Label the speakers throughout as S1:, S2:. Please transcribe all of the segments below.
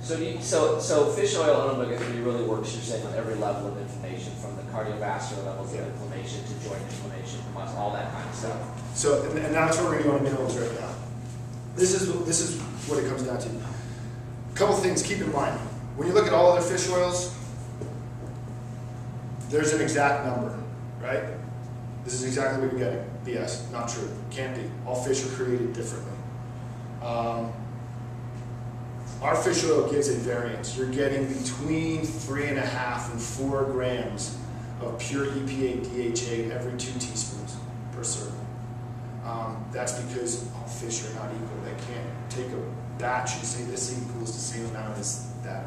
S1: So fish oil and omega-3 really works, you're saying, on every level of inflammation, from the cardiovascular levels of inflammation to joint inflammation, muscle, all that kind of stuff.
S2: So, and that's what we're going to go on minerals right now. This is what it comes down to. A couple things keep in mind. When you look at all other fish oils, there's an exact number, right? This is exactly what you're getting. BS, not true, can't be. All fish are created differently. Our fish oil gives a variance. You're getting between 3.5 and 4 grams of pure EPA DHA every 2 teaspoons per serving. That's because all fish are not equal. They can't take a batch and say this equals the same amount as that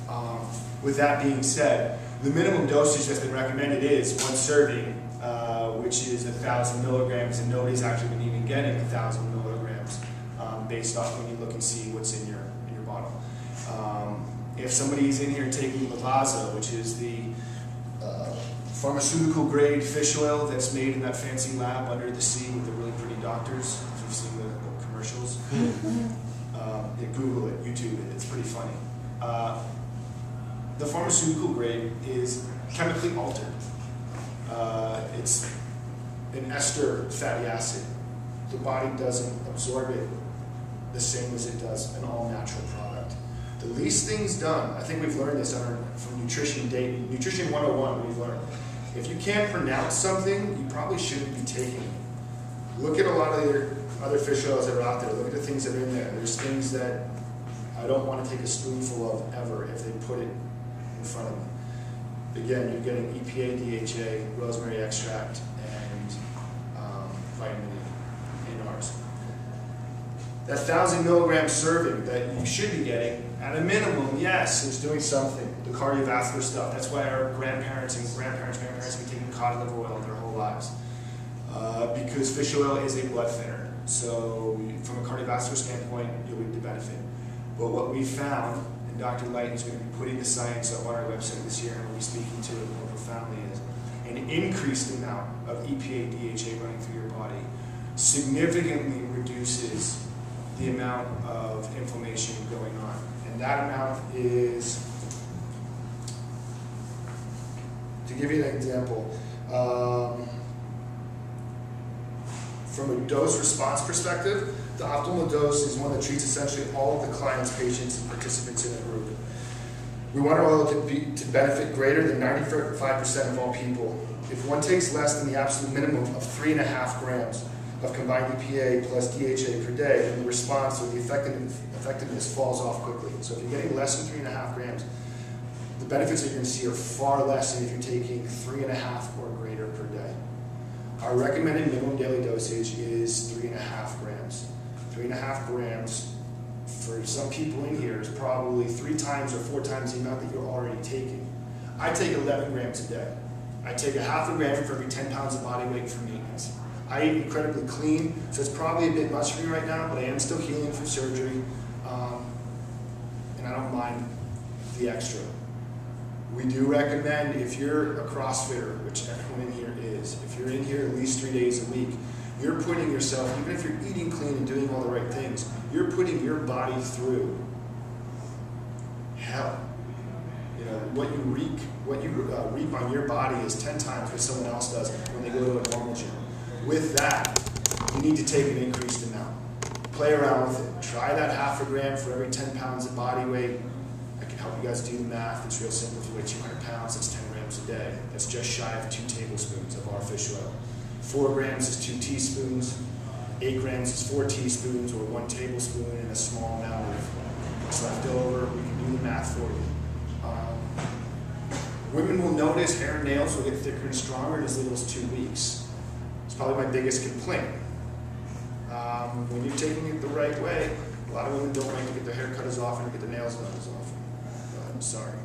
S2: amount. With that being said, the minimum dosage that's been recommended is 1 serving, which is 1,000 milligrams, and nobody's actually been even getting 1,000 milligrams based off when you look and see what's in your bottle. If somebody's in here taking Lavazza, which is the pharmaceutical grade fish oil that's made in that fancy lab under the sea with the really pretty doctors, if you've seen the commercials, Google it, YouTube it, it's pretty funny. The pharmaceutical grade is chemically altered. It's an ester fatty acid. The body doesn't absorb it the same as it does an all-natural product. The least things done, I think we've learned this from Nutrition 101, we've learned. If you can't pronounce something, you probably shouldn't be taking it. Look at a lot of the other fish oils that are out there. Look at the things that are in there. There's things that I don't want to take a spoonful of ever if they put it in front of me. Again, you're getting EPA, DHA, rosemary extract, and vitamin E in ours. That 1,000 milligram serving that you should be getting, at a minimum, yes, is doing something. The cardiovascular stuff. That's why our grandparents have been taking cod liver oil their whole lives. Because fish oil is a blood thinner. So from a cardiovascular standpoint, you'll reap the benefit. But what we found, and Dr. Lighton is going to be putting the science up on our website this year, and we'll be speaking to it more profoundly, is an increased amount of EPA, DHA running through your body significantly reduces the amount of inflammation going on. And that amount is, to give you an example, from a dose response perspective, the optimal dose is one that treats essentially all of the client's patients and participants in a group. We want our oil to benefit greater than 95% of all people. If one takes less than the absolute minimum of 3.5 grams of combined EPA plus DHA per day, then the response or the effectiveness falls off quickly. So if you're getting less than 3.5 grams, the benefits that you're going to see are far less than if you're taking 3.5 or greater per day. Our recommended minimum daily dosage is 3.5 grams. 3.5 grams for some people in here is probably 3 times or 4 times the amount that you're already taking. I take 11 grams a day. I take a half a gram for every 10 pounds of body weight for maintenance. I eat incredibly clean, so it's probably a bit much for me right now, but I am still healing from surgery, and I don't mind the extra. We do recommend, if you're a CrossFitter, which everyone in here is, if you're in here at least 3 days a week, you're putting yourself, even if you're eating clean and doing all the right things, you're putting your body through hell. You know, what you reap on your body is 10 times what someone else does when they go to a normal gym. With that, you need to take an increased amount. Play around with it. Try that half a gram for every 10 pounds of body weight. I can help you guys do the math. It's real simple. If you weigh 200 pounds, that's 10 grams a day. That's just shy of 2 tablespoons of our fish oil. 4 grams is 2 teaspoons. 8 grams is 4 teaspoons or 1 tablespoon and a small amount of what's left over. We can do the math for you. Women will notice hair and nails will get thicker and stronger in as little as 2 weeks. It's probably my biggest complaint. When you're taking it the right way, a lot of women don't like to get their hair cut as often or get their nails done as often. I'm sorry.